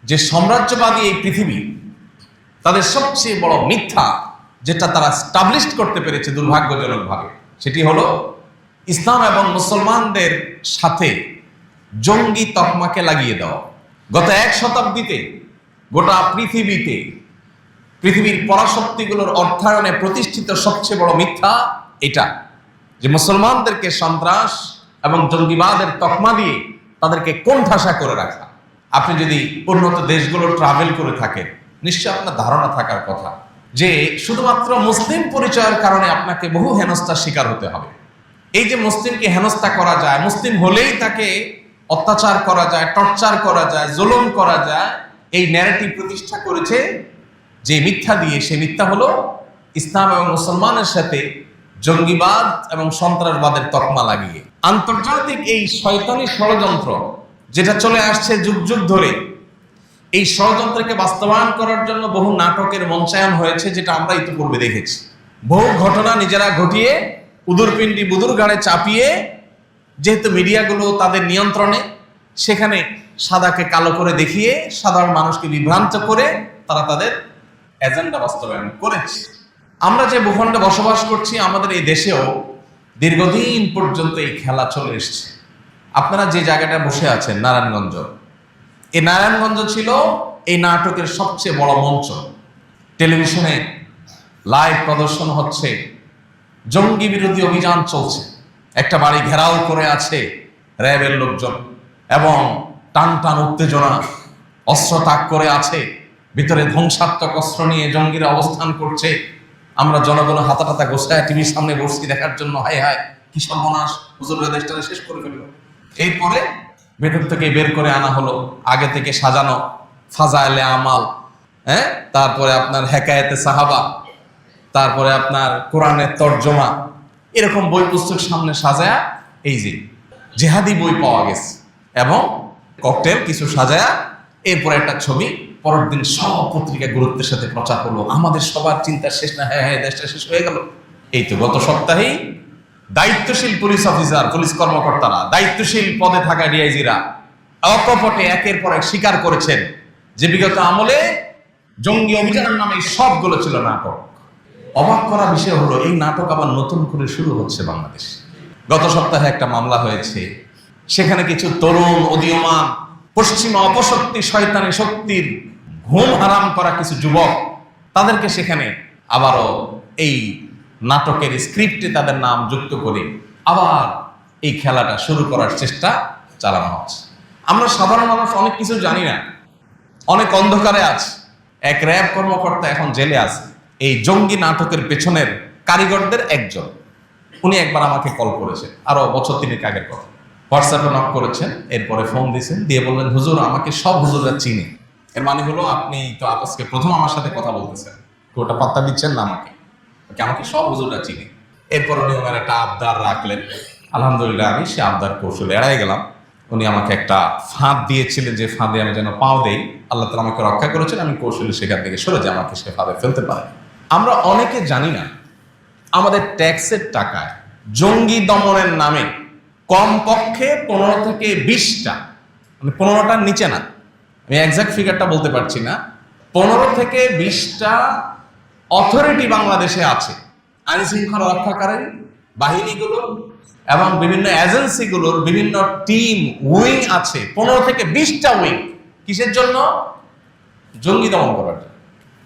যে সাম্রাজ্যবাদী এই পৃথিবী, তাদের সবচেয়ে বড় মিথ্যা যেটা তারা স্টাবলিশ করতে পেরেছে দুর্ভাগ্যজনকভাবে, সেটি হলো ইসলাম এবং মুসলমানদের সাথে জঙ্গি তকমাকে লাগিয়ে দেওয়া। গত এক শতাব্দীতে গোটা পৃথিবীতে পৃথিবীর পরাশক্তিগুলোর অর্থায়নে প্রতিষ্ঠিত সবচেয়ে বড় মিথ্যা এটা, যে মুসলমানদেরকে সন্ত্রাস এবং জঙ্গিবাদের তকমা দিয়ে তাদেরকে কোণঠাসা করে রাখা। আপনি যদি উন্নত দেশগুলো ট্রাভেল করে থাকেন, নিশ্চয় আপনার ধারণা থাকার কথা যে শুধুমাত্র মুসলিম পরিচয়ের কারণে আপনাকে বহু হেনস্থার শিকার হতে হবে। এই যে মুসলিমকে হেনস্থা করা যায়, মুসলিম হলেই তাকে অত্যাচার করা যায়, টর্চার করা যায়, জুলুম করা যায়, এই ন্যারেটিভ প্রতিষ্ঠা করেছে যে মিথ্যা দিয়ে। সে মিথ্যা হলো ইসলাম এবং মুসলমানের সাথে জঙ্গিবাদ এবং সন্ত্রাসবাদের তকমা লাগিয়ে। আন্তর্জাতিক এই শয়তানি ষড়যন্ত্র যেটা চলে আসছে যুগ যুগ ধরে, এই ষড়যন্ত্রকে বাস্তবায়ন করার জন্য বহু নাটকের মঞ্চায়ন হয়েছে, যেটা আমরা ইতিপূর্বে দেখেছি। বহু ঘটনা নিজেরা ঘটিয়ে উদুরপিণ্ডি বুদুর গাড়ে চাপিয়ে, যেহেতু মিডিয়াগুলো তাদের নিয়ন্ত্রণে, সেখানে সাদাকে কালো করে দেখিয়ে সাধারণ মানুষকে বিভ্রান্ত করে তারা তাদের এজেন্ডা বাস্তবায়ন করেছে। আমরা যে ভূখণ্ডে বসবাস করছি, আমাদের এই দেশেও দীর্ঘদিন পর্যন্ত এই খেলা চলে এসছে। আপনারা যে জায়গাটা বসে আছেন, নারায়ণগঞ্জ, এই নারায়ণগঞ্জ ছিল এই নাটকের সবচেয়ে বড় মঞ্চ। টেলিভিশনে লাইভ প্রদর্শন হচ্ছে, জঙ্গি বিরোধী অভিযান চলছে, একটা বাড়ি ঘেরাও করে আছে র্যাবের লোকজন এবং টান টান উত্তেজনা, অস্ত্র তাক করে আছে, ভিতরে ধ্বংসাত্মক অস্ত্র নিয়ে জঙ্গিরা অবস্থান করছে। আমরা জনগণ হাতা টাতা গোছায় টিভির সামনে বসছি দেখার জন্য, হায় হায় কি সর্বনাশ, হুজুররা দেশটাকে শেষ করে ফেলল। এরপরে ভেতর থেকে বের করে আনা হলো আগে থেকে সাজানো ফাজাইলে আমাল, তারপরে আপনার হেকায়েতে সাহাবা, তারপরে আপনার কোরআনের তর্জমা, এরকম বই পুস্তক সামনে সাজায়া, এই যে জেহাদি বই পাওয়া গেছে এবং ককটেল কিছু সাজায়া, এরপরে একটা ছবি, পরের দিন সব পত্রিকা গুরুত্বের সাথে প্রচার হলো। আমাদের সবার চিন্তা শেষ না, হ্যাঁ হ্যাঁ দেশটা শেষ হয়ে গেল। এই তো গত সপ্তাহেই দায়িত্বশীল পুলিশ অফিসার, পুলিশ কর্মকর্তারা, দায়িত্বশীল পদে থাকা ডিআইজিরা অকপটে একের পর এক স্বীকার করেছেন যে বিগত আমলে জঙ্গি অভিযানের নামে সবগুলো ছিল নাটক। অবাক করা বিষয় হলো, এই নাটক আবার নতুন করে শুরু হচ্ছে বাংলাদেশে। গত সপ্তাহে একটা মামলা হয়েছে, সেখানে কিছু তরুণ উদীয়মান পশ্চিমা অপশক্তি শয়তানি শক্তির ঘুম হারাম করা কিছু যুবক, তাদেরকে সেখানে আবারও এই নাটকের স্ক্রিপ্টে তাদের নাম যুক্ত করে আবার এই খেলাটা শুরু করার চেষ্টা চালানো হচ্ছে। আমরা সাধারণ মানুষ অনেক কিছু জানি না, অনেক অন্ধকারে আছে। এক র্যাব কর্মকর্তা এখন জেলে আছে, এই জঙ্গি নাটকের পেছনের কারিগরদের একজন। উনি একবার আমাকে কল করেছেন, আরো বছর 3 আগের কথা। হোয়াটসঅ্যাপে নক করেছেন, এরপরে ফোন দিয়েছেন, দিয়ে বললেন, হুজুর আমাকে সব হুজুররা চিনে। এর মানে হলো আপনি তো আজকে প্রথম আমার সাথে কথা বলতেছেন, ওটা পাত্তা দিচ্ছেন না আমাকে সব হুজুররা চিনে। এরপর উনি ওনার একটা আবদার রাখলেন, আলহামদুলিল্লাহ আমি সে আবদার কৌশলে এড়াই গেলাম। উনি আমাকে একটা ফাঁদ দিয়েছিলেন, যে ফাঁদে আমি যেন পাও দেই, আল্লাহ তাআলা আমাকে রক্ষা করেছেন, আমি কৌশলে সেখান থেকে সরে যাই, আমাকে সে ফাঁদে ফেলতে পারে। আমরা অনেকে জানি না, আমাদের ট্যাক্সের টাকায় জঙ্গি দমনের নামে কমপক্ষে 15 থেকে 20টা, মানে 15টার নিচে না, আমি এক্সাক্ট ফিগারটা বলতে পারছি না, 15 থেকে 20টা অথরিটি বাংলাদেশে আছে। আইন শৃঙ্খলা রক্ষাকারী বাহিনীগুলো এবং বিভিন্ন এজেন্সিগুলোর বিভিন্ন টিম উইং আছে, 15 থেকে 20টা উইং। কিসের জন্য? জঙ্গি দমন করার জন্য।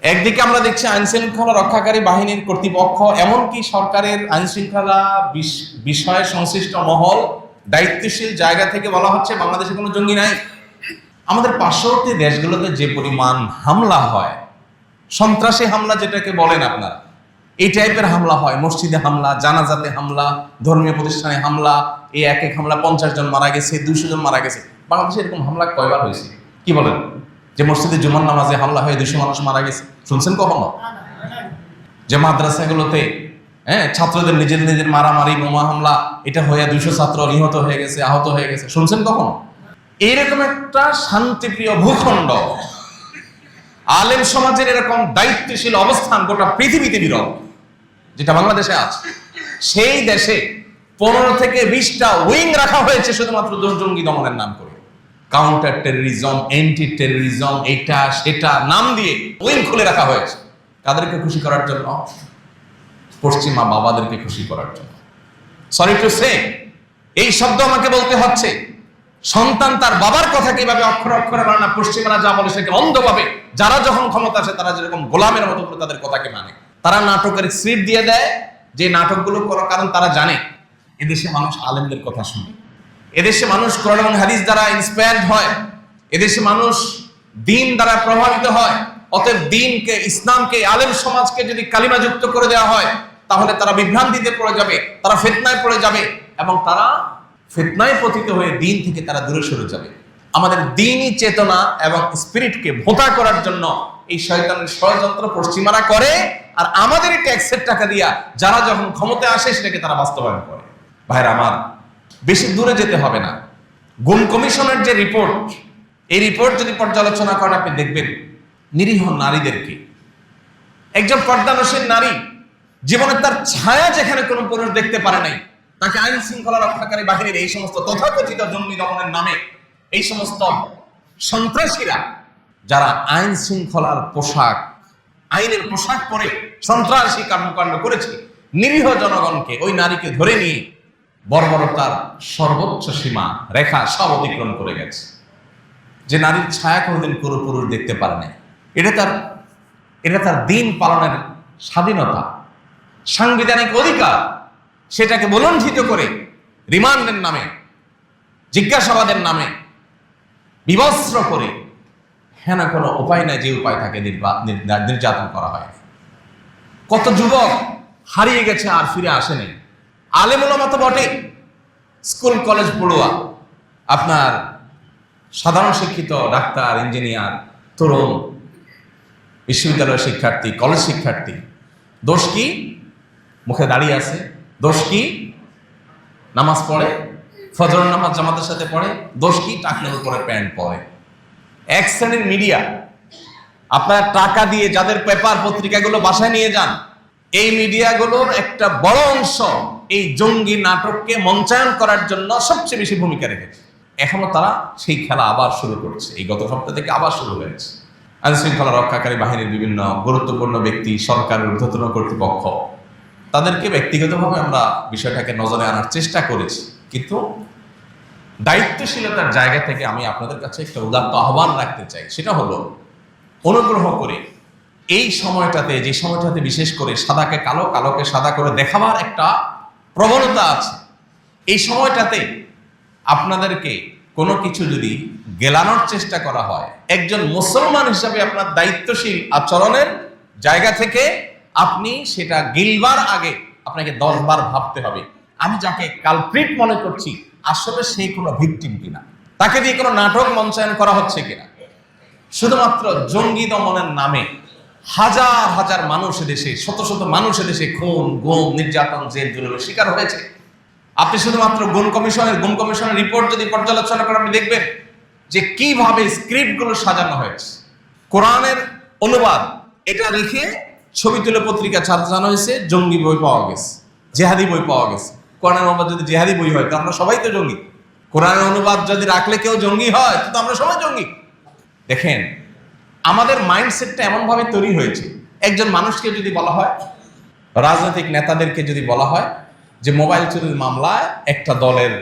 একদিকে আমরা দেখছি আইন শৃঙ্খলা রক্ষাকারী বাহিনীর কর্তৃপক্ষ, এমনকি সরকারের আইন শৃঙ্খলা বিষয়ে সংশ্লিষ্ট মহল, দায়িত্বশীল জায়গা থেকে বলা হচ্ছে বাংলাদেশে কোনো জঙ্গি নাই। আমাদের পার্শ্ববর্তী দেশগুলোতে যে পরিমাণ হামলা হয়, সন্ত্রাসী হামলা যেটাকে বলেন আপনারা, এই টাইপের হামলা হয়, মসজিদে হামলা, জানাজাতে হামলা, ধর্মীয় প্রতিষ্ঠানে হামলা, এই এক হামলা 50 জন মারা গেছে, 200 জন মারা গেছে। বাংলাদেশে এরকম হামলা কয়বার হয়েছে কি বলেন? যে মসজিদে জুমার নামাজে হামলা হয়ে 200 মানুষ মারা গেছে, শুনছেন কখনো? যে মাদ্রাসাগুলোতে ছাত্রদের নিজের মারামারি, বোমা হামলা, এটা হয়ে 200 ছাত্র নিহত হয়ে গেছে, আহত হয়ে গেছে, শুনছেন কখনো? এইরকম একটা শান্তিপ্রিয় ভূখণ্ড, আলেম সমাজের এরকম দায়িত্বশীল অবস্থান গোটা পৃথিবীতে বিরল, যেটা বাংলাদেশে আছে। সেই দেশে 15 থেকে 20টা উইং রাখা হয়েছে শুধুমাত্র জঙ্গি দমনের নাম করে। কাউন্টার টেররিজম, অ্যান্টি টেররিজম, এটা সেটা নাম দিয়ে উইং খুলে রাখা হয়েছে। কাদেরকে খুশি করার জন্য? পশ্চিমা বাবাদেরকে খুশি করার জন্য। সরি টু সে, এই শব্দ আমাকে বলতে হচ্ছে। সন্তান তার বাবার কথা কিভাবে অক্ষরে অক্ষরে মানে না, পশ্চিমারা যা বলে সেকে অন্ধভাবে, যারা যখন ক্ষমতা আসে তারা যেরকম গোলামের মতো করে তাদের কথাকে মানে। তারা নাটকের স্ক্রিপ্ট দিয়ে দেয়, যে নাটকগুলো করার কারণ তারা জানে এদেশে মানুষ আলেমদের কথা শুনে, এদেশে মানুষ কোরআন এবং হাদিস দ্বারা ইন্সপায়ার্ড হয়, এদেশে মানুষ দ্বীন দ্বারা প্রভাবিত হয়। অতএব দ্বীনকে, ইসলামকে, আলেম সমাজকে যদি কালিমাযুক্ত করে দেওয়া হয় তাহলে তারা বিভ্রান্তিতে পড়ে যাবে, তারা ফিতনায় পড়ে যাবে এবং তারা ফিতনায় পতিত হয়ে দ্বীন থেকে তারা দূরে সরে যাবে। আমাদের দ্বীনি চেতনা এবং স্পিরিটকে ভোঁতা করার জন্য এই শয়তানের ষড়যন্ত্র পশ্চিমারা করে, আর আমাদের ট্যাক্সের টাকা দিয়া যারা যখন ক্ষমতায় আসে সেটাকে তারা বাস্তবায়ন করে। ভাইরা আমার, বেশি দূরে যেতে হবে না। গুম কমিশনের যে রিপোর্ট, এই রিপোর্ট যদি পর্যালোচনা করেন আপনি দেখবেন নিরীহ নারীদেরকে, একজন পর্দানশীল নারী জীবনে তার ছায়া যেখানে কোনো পুরুষ দেখতে পারে নাই, তাকে আইন শৃঙ্খলা রক্ষাকারী বাহিনীর এই সমস্ত তথাকথিত জঙ্গি দমনের নামে এই সমস্ত সন্ত্রাসীরা, যারা আইন শৃঙ্খলার পোশাক, আইনের পোশাক পরে সন্ত্রাসী কর্মকাণ্ড করেছে, নিরীহ জনগণকে, ওই নারীকে ধরে নিয়ে বর্বরতার সর্বোচ্চ সীমা রেখা সব অতিক্রম করে গেছে। যে নারীর ছায়া কোনোদিন কোনো পুরুষ দেখতে পারে না, এটা তার দিন পালনের স্বাধীনতা, সাংবিধানিক অধিকার, সেটাকে বলণ্ঠিত করে রিমান্ডের নামে, জিজ্ঞাসাবাদের নামে বিবস্ত্র করে, হ্যাঁ না কোনো উপায় নাই, যে উপায় থাকে নির্যাতন করা হয়। কত যুবক হারিয়ে গেছে আর ফিরে আসেনি। আলেম ওলামা তো বটে, স্কুল কলেজ পড়ুয়া, আপনার সাধারণ শিক্ষিত ডাক্তার, ইঞ্জিনিয়ার, তরুণ, বিশ্ববিদ্যালয়ের শিক্ষার্থী, কলেজ শিক্ষার্থী, দোষ কি? মুখে দাঁড়িয়ে আছে। দোষ কি? নামাজ পড়ে, ফজর নামাজ জামাতের সাথে পড়ে। দোষ কি? টাকনোর উপরে প্যান্ট পরে। এক শ্রেণীর মিডিয়া, আপনার টাকা দিয়ে যাদের পেপার পত্রিকাগুলো বাসায় নিয়ে যান, এই মিডিয়াগুলোর একটা বড় অংশ এই জঙ্গি নাটককে মঞ্চায়ন করার জন্য সবচেয়ে বেশি ভূমিকা রেখেছে। এখনো তারা সেই খেলা আবার শুরু করছে। এই গত সপ্তাহ থেকে আবার শুরু হয়েছে। আইন শৃঙ্খলা রক্ষাকারী বাহিনীর বিভিন্ন গুরুত্বপূর্ণ ব্যক্তি, সরকারের ঊর্ধ্বতন কর্তৃপক্ষ, তাদেরকে ব্যক্তিগতভাবে আমরা বিষয়টাকে নজরে আনার চেষ্টা করেছি, কিন্তু দায়িত্বশীলতার জায়গা থেকে আমি আপনাদের কাছে একটা উদাত্ত আহ্বান রাখতে চাই। সেটা হলো, অনুগ্রহ করে এই সময়টাতে, যে সময়টাতে বিশেষ করে সাদাকে কালো, কালোকে সাদা করে দেখাবার একটা প্রবণতা আছে, এই সময়টাতে আপনাদেরকে কোনো কিছু যদি গেলানোর চেষ্টা করা হয়, একজন মুসলমান হিসাবে আপনার দায়িত্বশীল আচরণের জায়গা থেকে আপনি সেটা গিলবার আগে আপনাকে 10 বার ভাবতে হবে, আমি যাকে কালপ্রিট মনে করছি আসলে সেই কোনো ভিকটিম কিনা, তাকে দিয়ে কোনো নাটক মঞ্চায়ন করা হচ্ছে কিনা। শুধুমাত্র জঙ্গি দমনের নামে হাজার হাজার মানুষ দেশে, শত শত মানুষ দেশে খুন, গুম, নির্যাতন, জেল জুলুমের শিকার হয়েছে। আপনি শুধুমাত্র গুম কমিশনের রিপোর্ট যদি পর্যালোচনা করেন, আপনি দেখবেন যে কিভাবে স্ক্রিপ্টগুলো সাজানো হয়েছে। কোরআনের অনুবাদ এটা রেখে ছবি তুলে পত্রিকা সাজানো হয়েছে, জঙ্গি বই পাওয়া গেছে, জেহাদি বই পাওয়া গেছে। কোরআনের অনুবাদ যদি জেহাদি বই হয় তো আমরা সবাই তো জঙ্গি। কোরআনের অনুবাদ যদি রাখলে কেউ জঙ্গি হয় তো আমরা সবাই জঙ্গি। দেখেন, আমাদের মাইন্ডসেটটা এমন ভাবে তৈরি হয়েছে, একজন মানুষকে যদি বলা হয়, রাজনৈতিক নেতাদেরকে যদি বলা হয় যে মোবাইল চুরির মামলায় একটা দলের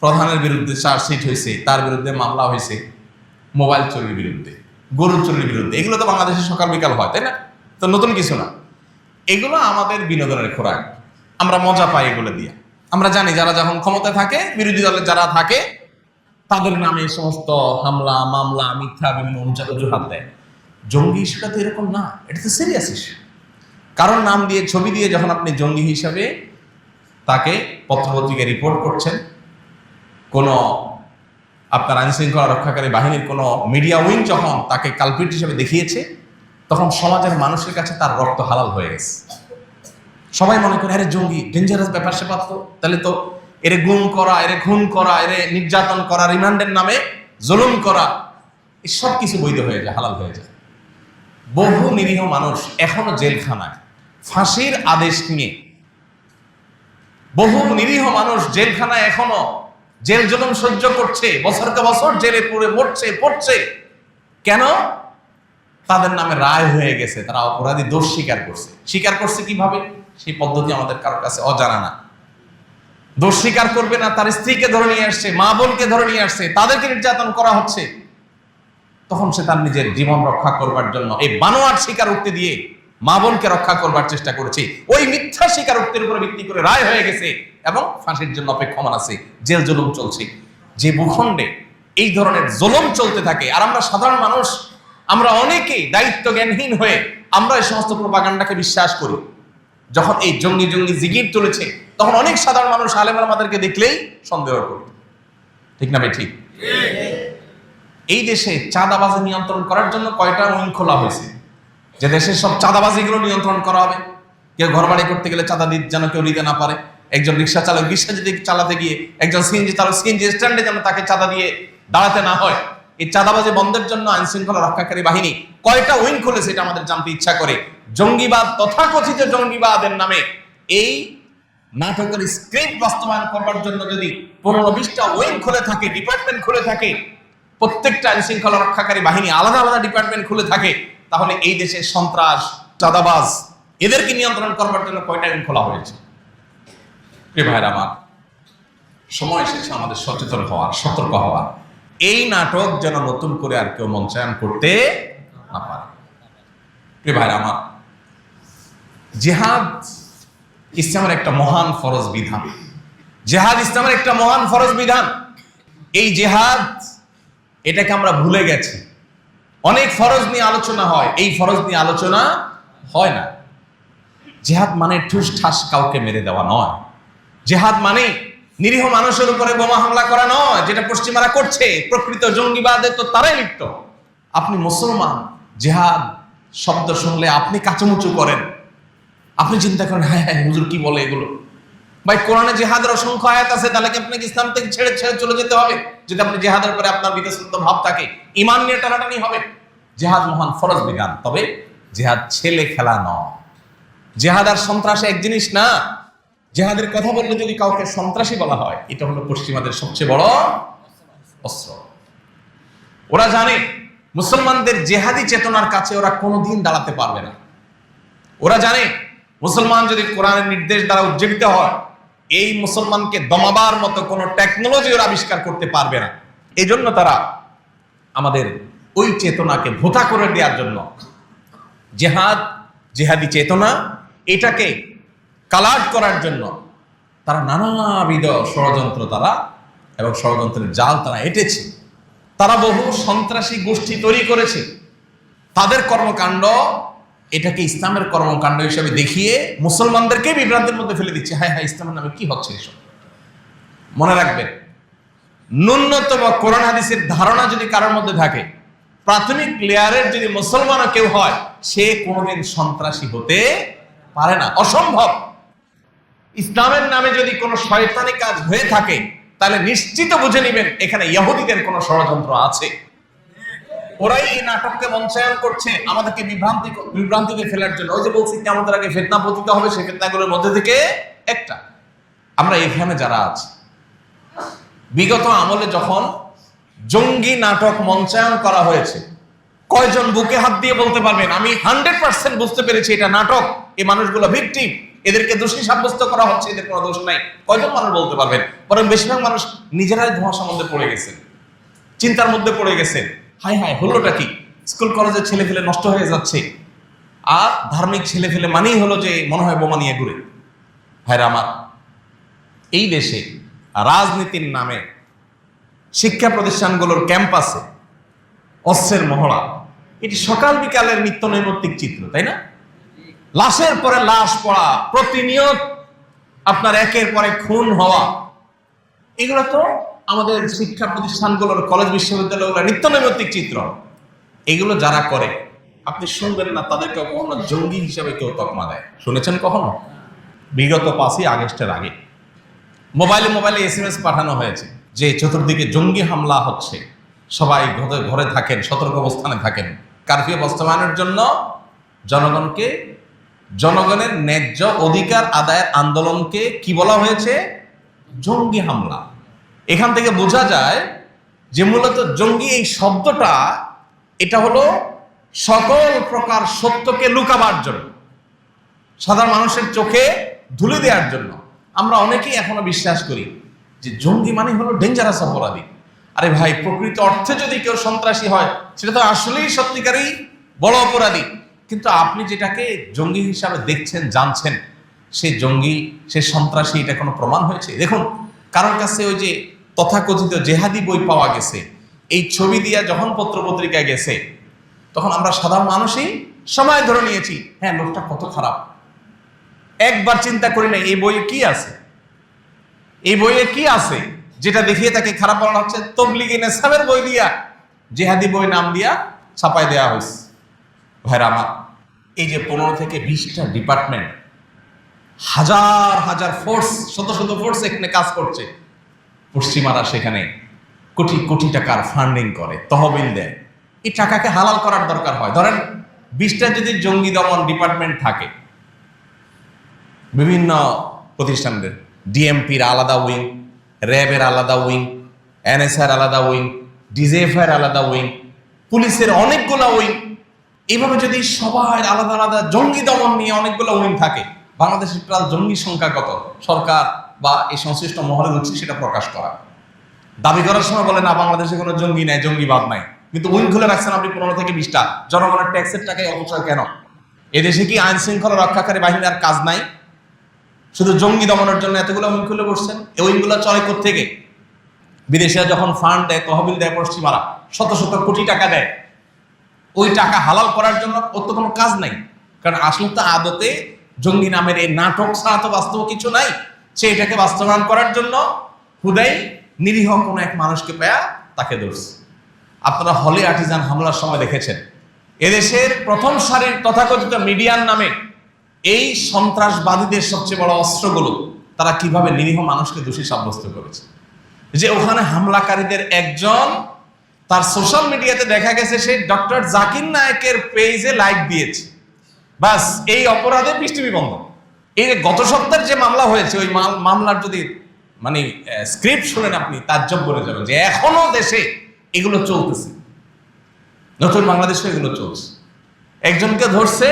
প্রধানের বিরুদ্ধে চার্জশিট হয়েছে, তার বিরুদ্ধে মামলা হয়েছে মোবাইল চুরির বিরুদ্ধে, গরু চুরির বিরুদ্ধে, এগুলো তো বাংলাদেশে সকাল বিকাল হয়, তাই না? তো নতুন কিছু না, এগুলো আমাদের বিনোদনের খোরাক, আমরা মজা পাই এগুলো দিয়ে। আমরা জানি যারা যখন ক্ষমতায় থাকে, বিরোধী দলের যারা থাকে, তাদের নামে সমস্ত হামলা, মামলা, মিথ্যা বিভিন্ন অজুহাত দেয়। জঙ্গি ইস্যুটা তো এরকম না, এটা তো সিরিয়াস ইস্যু। কারণ নাম দিয়ে, ছবি দিয়ে যখন আপনি জঙ্গি হিসাবে তাকে পত্রপত্রিকায় রিপোর্ট করছেন, কোনো আপনার আইন শৃঙ্খলা রক্ষাকারী বাহিনীর কোনো মিডিয়া উইং যখন তাকে কালপিট হিসেবে দেখিয়েছে, তখন সমাজের মানুষের কাছে তার রক্ত হালাল হয়ে গেছে। সবাই মনে করে, আরে জঙ্গি ডেঞ্জারাস ব্যাপার স্যাপার, তো তাহলে তো এরে গুম করা, এরে খুন করা, এরে নির্যাতন করা, রিমান্ডের নামে জুলুম করা, এই সব কিছু বৈধ হয়ে যায়, হালাল হয়ে যায়। বহু নিরীহ মানুষ এখনো জেলখানায় ফাঁসির আদেশ নিয়ে, বহু নিরীহ মানুষ জেলখানায় এখনো জেল জুলুম সহ্য করছে, বছরকে বছর জেলে পুরে পড়ছে। কেন? তাদের নামে রায় হয়ে গেছে, তারা অপরাধী, দোষ স্বীকার করছে কিভাবে? সেই পদ্ধতি আমাদের কারোর কাছে অজানা না। দোষ স্বীকার করবে না, তার স্ত্রীকে ধরে নিয়ে আসছে, মা বোনকে ধরে নিয়ে আসছে, তাদেরকে নির্যাতন করা হচ্ছে। তখন সে তার নিজের জীবন রক্ষা করবার জন্য এই বানোয়াট স্বীকারোক্তি দিয়ে মা বোনকে রক্ষা করবার চেষ্টা করেছে। ওই মিথ্যা স্বীকারোক্তির উপরে ভিত্তি করে রায় হয়ে গেছে এবং ফাঁসির জন্য অপেক্ষমান আছে, জেল জুলুম চলছে। যে ভূখণ্ডে এই ধরনের জুলুম চলতে থাকে, আর আমরা সাধারণ মানুষ, আমরা অনেকেই দায়িত্ব জ্ঞানহীন হয়ে আমরা এই সমস্ত প্রোপাগান্ডাকে বিশ্বাস করি। যখন এই জঙ্গি জিগির চলেছে, তখন অনেক সাধারণ মানুষ আলেম ওলামাদেরকে দেখলেই সন্দেহ করে। ঠিক না ভাই? ঠিক। এই দেশে চাঁদাবাজি নিয়ন্ত্রণ করার জন্য কয়টা উইং খোলা হয়েছে, যে দেশের সব চাঁদাবাজিগুলো নিয়ন্ত্রণ করা হবে। কেউ ঘর বাড়ি করতে গেলে চাঁদা যেন কেউ নিতে না পারে, একজন রিক্সা চালক রিক্সা যদি চালাতে গিয়ে একজন সিএনজি চালক সিএনজি স্ট্যান্ডে যেন তাকে চাঁদা দিয়ে দাঁড়াতে না হয়। এই চাঁদাবাজি বন্ধের জন্য আইন শৃঙ্খলা রক্ষাকারী বাহিনী কয়টা উইং খুলেছে, এটা আমাদের জানতে ইচ্ছা করে। জঙ্গিবাদ, তথাকথিত জঙ্গিবাদের নামে এই নাটকের স্ক্রিপ্ট বাস্তবায়ন করবার জন্য যদি 15-20টা উইং খুলে থাকে, ডিপার্টমেন্ট খুলে থাকে, প্রত্যেকটা আইন শৃঙ্খলা রক্ষাকারী বাহিনী আলাদা আলাদা ডিপার্টমেন্ট খুলে থাকে, তাহলে এই দেশের সন্ত্রাস, চাঁদাবাজ এদেরকে নিয়ন্ত্রণ করবার জন্য কয়টা উইং খোলা হয়েছে? প্রিয় ভাইরা আমার, সময় এসেছে আমাদের সচেতন হওয়ার, সতর্ক হওয়ার। এই নাটক যেন নতুন করে আর কেউ মঞ্চায়ন করতে না পারে। প্রিয় ভাইরা আমার, জিহাদ ইসলামের একটা মহান ফরজ বিধান। জিহাদ ইসলামের একটা মহান ফরজ বিধান। এই জিহাদ, এটাকে আমরা ভুলে গেছি। অনেক ফরজ নিয়ে আলোচনা হয়, এই ফরজ নিয়ে আলোচনা হয় না। জিহাদ মানে ঠুস ঠাস কাউকে মেরে দেওয়া নয়। জিহাদ মানে নিরীহ মানুষের উপরে বোমা হামলা করা নয়, যেটা পশ্চিমারা করছে। প্রকৃত জঙ্গিবাদে তো তারাই লিপ্ত। আপনি মুসলমান, জিহাদ শব্দ শুনলে আপনি কাচুমুচু করেন, আপনি চিন্তা করেন, হ্যাঁ হ্যাঁ হুজুর কি বলে এগুলো। ভাই, কোরআনে জিহাদের অসংখ্য আয়াত আছে, তাহলে কি আপনাকে ইসলাম থেকে ছেড়ে চলে যেতে হবে? যদি আপনি জিহাদের উপরে আপনার বিতশ্রদ্ধ ভাব থাকে, ঈমান নিয়ে টানাটানি হবে। জিহাদ মহান ফরজ বিধান, তবে জিহাদ ছেলে খেলা নয়। জিহাদ আর সন্ত্রাস এক জিনিস না। জিহাদের কথা বললে যদি কাউকে সন্ত্রাসী বলা হয়, এটা হলো পশ্চিমাদের সবচেয়ে বড় অস্ত্র। ওরা জানে মুসলমানদের জিহাদি চেতনার কাছে ওরা কোনোদিন দাঁড়াতে পারবে না। ওরা জানে মুসলমান যদি কোরআনের নির্দেশ দ্বারা উজ্জীবিত হয়, এই মুসলমানকে দমাবার মতো কোনো টেকনোলজি ওরা আবিষ্কার করতে পারবে না। এই জন্য তারা আমাদের ওই চেতনাকে ভোতা করে দেওয়ার জন্য জিহাদ, জিহাদি চেতনা, এটাকে কালাট করার জন্য তারা নানাবিধ ষড়যন্ত্র এবং ষড়যন্ত্রের জাল তারা এঁটেছে। তারা বহু সন্ত্রাসী গোষ্ঠী তৈরি করেছে। তাদের কর্মকাণ্ড এটাকে ইসলামের কর্মকাণ্ড হিসেবে দেখিয়ে মুসলমানদেরকে বিভ্রান্তির মধ্যে ফেলে দিচ্ছে। হ্যাঁ হ্যাঁ, ইসলামের নামে কি হচ্ছে এসব? মনে রাখবেন, ন্যূনতম কোরআন হাদিসের ধারণা যদি কারোর মধ্যে থাকে, প্রাথমিক লেয়ারের যদি মুসলমানও কেউ হয়, সে কোনোদিন সন্ত্রাসী হতে পারে না, অসম্ভব। ইসলামের নামে যদি কোনো শয়তানি কাজ হয়ে থাকে, তাহলে নিশ্চিত বুঝে নেবেন এখানে ইহুদিদের কোনো ষড়যন্ত্র আছে। ওরাই এই নাটককে মঞ্চায়ন করছে আমাদেরকে বিভ্রান্তিতে ফেলার জন্য। ওই যে বলছি কিয়ামতের আগে ফিতনা পতিত হবে, সেই ফিতনাগুলোর মধ্যে থেকে একটা। আমরা এখানে যারা আছি, বিগত আমলে যখন জঙ্গি নাটক মঞ্চায়ন করা হয়েছে, কয়জন বুকে হাত দিয়ে বলতে পারবেন আমি 100% বুঝতে পেরেছি এটা নাটক, এই মানুষগুলো ভিকটিম, এদেরকে দোষী সাব্যস্ত করা হচ্ছে, এদের কোনো দোষ নাই? কয়জন মানুষ বলতে পারবেন? বরং বেশিরভাগ মানুষ নিজেরাই ধোঁয়াশার মধ্যে পড়ে গেছেন, চিন্তার মধ্যে পড়ে গেছেন। হায় হায়, হলোটা কি? স্কুল কলেজের ছেলে ফেলে নষ্ট হয়ে যাচ্ছে, আর ধার্মিক ছেলে ফেলে মানেই হলো যে মনে হয় বোমা নিয়ে ঘুরে। ভাইরা আমার, এই দেশে রাজনীতির নামে শিক্ষা প্রতিষ্ঠানগুলোর ক্যাম্পাসে অস্ত্রের মহড়া, এটি সকাল বিকালের নিত্য নৈমিত্তিক চিত্র, তাই না? লাশের পরে লাশ পড়া, প্রতিনিয়ত আপনার একের পরে খুন হওয়া, এগুলো তো আমাদের শিক্ষা প্রতিষ্ঠানগুলোর, কলেজ বিশ্ববিদ্যালয়গুলোর নিত্য নৈমিত্তিক চিত্র। এগুলো যারা করে, আপনি শুনবেন না তাদেরকে কখনো জঙ্গি হিসাবে কেউ তকমা দেয়। শুনেছেন কখনো? বিগত 5ই আগস্টের আগে মোবাইলে SMS পাঠানো হয়েছে যে চতুর্দিকে জঙ্গি হামলা হচ্ছে, সবাই ঘরে থাকেন, সতর্ক অবস্থানে থাকেন। কারফিউ বাস্তবায়নের জন্য জনগণের ন্যায্য অধিকার আদায়ের আন্দোলনকে কি বলা হয়েছে? জঙ্গি হামলা। এখান থেকে বোঝা যায় যে মূলত জঙ্গি এই শব্দটা এটা হলো সকল প্রকার সত্যকে লুকাবার জন্য, সাধারণ মানুষের চোখে ধুলে দেওয়ার জন্য। আমরা অনেকেই এখনো বিশ্বাস করি যে জঙ্গি মানে হলো ডেঞ্জারাস অপরাধী। আরে ভাই, প্রকৃত অর্থে যদি কেউ সন্ত্রাসী হয় সেটা তো আসলেই সত্যিকারই বড় অপরাধী। কিন্তু আপনি যেটাকে জঙ্গি হিসাবে দেখছেন, জানছেন, সে জঙ্গি, সে সন্ত্রাসী, এটা কোনো প্রমাণ হয়েছে? দেখুন, কারোর কাছে ওই যে তথাকথিত জেহাদি বই পাওয়া গেছে, এই ছবি দিয়া যখন পত্রপত্রিকায় গেছে তখন আমরা সাধারণ মানুষই সময় ধরে নিয়েছি, হ্যাঁ লোকটা কত খারাপ। একবার চিন্তা করি না এই বইয়ে কি আছে, এই বইয়ে কি আছে যেটা দেখিয়ে তাকে খারাপ বলা হচ্ছে। তবলিগি নেসাবের বই দিয়া জেহাদি বই নাম দিয়া ছাপায় দেওয়া হয়েছে। ভাইরা আমার, এই যে 15 থেকে 20টা ডিপার্টমেন্ট, হাজার হাজার ফোর্স, শত শত ফোর্স এখানে কাজ করছে, পশ্চিমারা সেখানে কোটি কোটি টাকার ফান্ডিং করে, তহবিল দেয়। এই টাকাকে হালাল করার দরকার হয়। ধরেন 20টা যদি জঙ্গি দমন ডিপার্টমেন্ট থাকে বিভিন্ন প্রতিষ্ঠানদের, ডিএমপির আলাদা উইং, র্যাবের আলাদা উইং, এনএসআর আলাদা উইং, ডিজিএফআইয়ের আলাদা উইং, পুলিশের অনেকগুলো উইং, এইভাবে যদি সবাই আলাদা আলাদা জঙ্গি দমন নিয়ে অনেকগুলো উইং থাকে, বাংলাদেশের টোটাল জঙ্গি সংখ্যা কত? সরকার বা এই সংশ্লিষ্ট মহলের উচিত সেটা প্রকাশ করা। দাবি করার সময় বলে না বাংলাদেশে কোনো জঙ্গি নাই, জঙ্গিবাদ নাই, কিন্তু উইং খুলে রাখছেন আপনি 15 থেকে 20টা। জনগণের ট্যাক্সের টাকায় অপচয় কেন? এদেশে কি আইন শৃঙ্খলা রক্ষাকারী বাহিনীর আর কাজ নাই? শুধু জঙ্গি দমনের জন্য এতগুলো উইং খুলে বসছেন। এই উইংগুলো চলে কোত্থেকে? বিদেশিরা যখন ফান্ড দেয়, তহবিল দেয়, পশ্চিমারা শত শত কোটি টাকা দেয়, ওই টাকা হালাল করার জন্য ওর তো কোনো কাজ নাই। কারণ আসলে তো আদতে জঙ্গি নামের এই নাটক ছাড়া তো বাস্তব কিছু নাই। সে এটাকে বাস্তবায়ন করার জন্য হুদাই নিরীহ কোনো এক মানুষকে পেয়া তাকে ধরছে। আপনারা হলে আর্টিজান হামলার সময় দেখেছেন এদেশের প্রথম সারির তথাকথিত মিডিয়ার নামে এই সন্ত্রাসবাদীদের সবচেয়ে বড় অস্ত্রগুলো তারা কিভাবে নিরীহ মানুষকে দোষী সাব্যস্ত করেছে। যে ওখানে হামলাকারীদের একজন তার সোশ্যাল মিডিয়াতে দেখা গেছে সে ডক্টর জাকির নায়েকের পেজে লাইক দিয়েছে, বাস এই অপরাধে পৃষ্ঠবী বন্ধ। এই গত সপ্তাহের যে মামলা হয়েছে, ওই মামলার যদি মানে স্ক্রিপ্ট শুনেন আপনি তাজ্জব করে যাবেন যে এখনো দেশে এগুলো চলতেছে, নতুন বাংলাদেশে এগুলো চলছে। একজনকে ধরছে,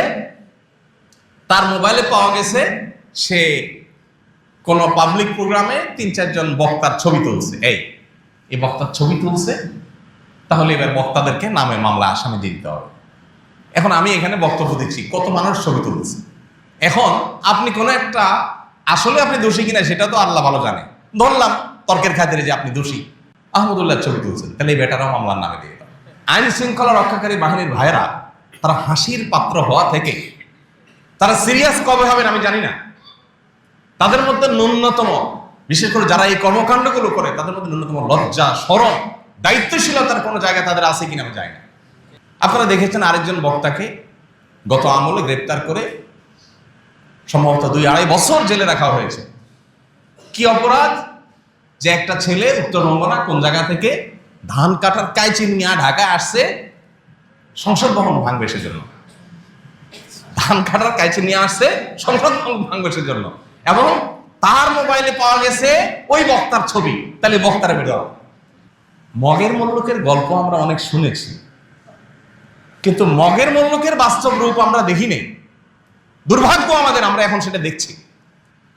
তার মোবাইলে পাওয়া গেছে সে কোন পাবলিক প্রোগ্রামে 3-4 জন বক্তার ছবি তুলছে। এই বক্তার ছবি তুলছে, তাহলে এবার বক্তাদেরকে নামে মামলা আসামি দিয়ে দিতে হবে। এখন আমি এখানে বক্তব্য দিচ্ছি, কত মানুষ ছবি তুলছে। এখন আপনি কোন একটা, আসলে আপনি দোষী কিনা সেটা তো আল্লাহ ভালো জানে, ধরলাম তর্কের খাতিরে যে আপনি দোষী, আহমদুল্লাহ ছবি তুলছেন, তাহলে এই বেটারাও মামলার নামে দিয়ে দাও। আইন শৃঙ্খলা রক্ষাকারী বাহিনীর ভাইয়েরা তারা হাসির পাত্র হওয়া থেকে তারা সিরিয়াস কবে হবেন আমি জানি না। তাদের মধ্যে ন্যূনতম, বিশেষ করে যারা এই কর্মকাণ্ডগুলো করে, তাদের মধ্যে ন্যূনতম লজ্জা, শরম, দায়িত্বশীলতার কোনো জায়গা তাদের আছে কিনা আমি জানি না। আপনারা দেখেছেন আরেকজন বক্তাকে গত আমলে গ্রেপ্তার করে সম্ভবত 2-2.5 বছর জেলে রাখা হয়েছে। কি অপরাধ? যে একটা ছেলে উত্তরবঙ্গ না কোন জায়গা থেকে ধান কাটার কাইচি নিয়ে ঢাকায় আসছে সংসদ ভবন ভাঙবেশের জন্য। ধান কাটার কাইচি নিয়ে আসছে সংসদ ভবন ভাঙবেশের জন্য, এবং তার মোবাইলে পাওয়া গেছে ওই বক্তার ছবি। তাহলে বক্তারা বেরো। মগের মল্লুকের গল্প আমরা অনেক শুনেছি, কিন্তু মগের মল্লুকের বাস্তব রূপ আমরা দেখিনি। দুর্ভাগ্য আমাদের, আমরা এখন সেটা দেখছি।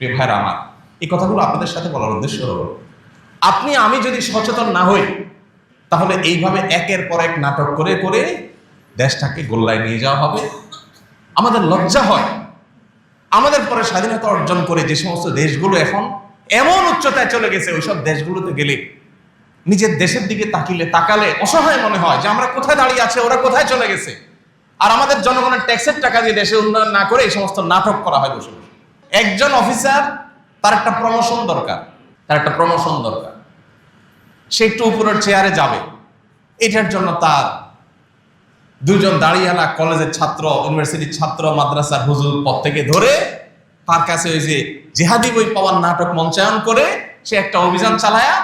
প্রিয় ভাইরা আমার, এই কথাগুলো আপনাদের সাথে বলার উদ্দেশ্য হলো, আপনি আমি যদি সচেতন না হই তাহলে এইভাবে একের পর এক নাটক করে করে দেশটাকে গোল্লায় নিয়ে যাওয়া হবে। আমাদের লজ্জা হয়, আমাদের পরে স্বাধীনতা অর্জন করে যে সমস্ত দেশগুলো এখন এমন উচ্চতায় চলে গেছে, ওইসব দেশগুলোতে গেলে নিজের দেশের দিকে তাকালে অসহায় মনে হয় যে আমরা কোথায় দাঁড়িয়ে আছে, ওরা কোথায় চলে গেছে। আর আমাদের জনগণের ট্যাক্সের টাকা দিয়ে দেশে উন্নয়ন না করে এই সমস্ত নাটক করা হয় বসে বসে। একজন অফিসার, তার একটা প্রমোশন দরকার, সে একটু উপরের চেয়ারে যাবে, এটার জন্য তার 2 জন দাঁড়িয়ালা কলেজের ছাত্র, ইউনিভার্সিটির ছাত্র, মাদ্রাসার হুজুর পদ থেকে ধরে তার কাছে ওই যে জেহাদি বই পাওয়ার নাটক মঞ্চায়ন করে সে একটা অভিযান চালায়া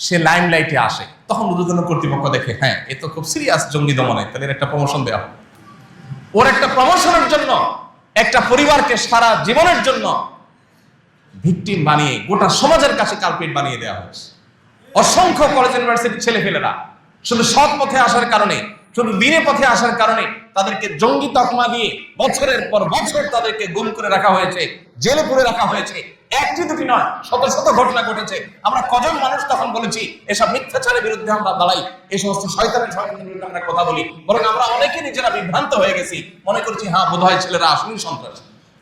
সে লাইমলাইটে আসে। তখন ঊর্ধ্বতন কর্তৃপক্ষ দেখে, হ্যাঁ এ তো খুব সিরিয়াস জঙ্গি দমনে, তাহলে একটা প্রমোশন দেওয়া হবে। ওর একটা প্রমোশনের জন্য একটা পরিবারকে সারা জীবনের জন্য ভিকটিম বানিয়ে গোটা সমাজের কাছে কালপিট বানিয়ে দেওয়া হয়েছে। অসংখ্য কলেজ ইউনিভার্সিটির ছেলেপেলেরা শুধু সৎ পথে আসার কারণে, শুধু দিনের পথে আসার কারণে তাদেরকে জঙ্গি তকমা দিয়ে বছরের পর বছর তাদেরকে গুম করে রাখা হয়েছে, জেলে পুরে রাখা হয়েছে। একটি দুটি নয়, শত শত ঘটনা ঘটেছে। আমরা কজন মানুষ তখন বলেছি এসব মিথ্যাচারের বিরুদ্ধে আমরা দাঁড়াই, এই সমস্ত শয়তানের সংগঠনের বিরুদ্ধে আমরা কথা বলি। বরং আমরা অনেকে নিজেরা বিভ্রান্ত হয়ে গেছি, মনে করছি হ্যাঁ বোধহয় ছেলেরা আসলেই সন্ত্রাসী।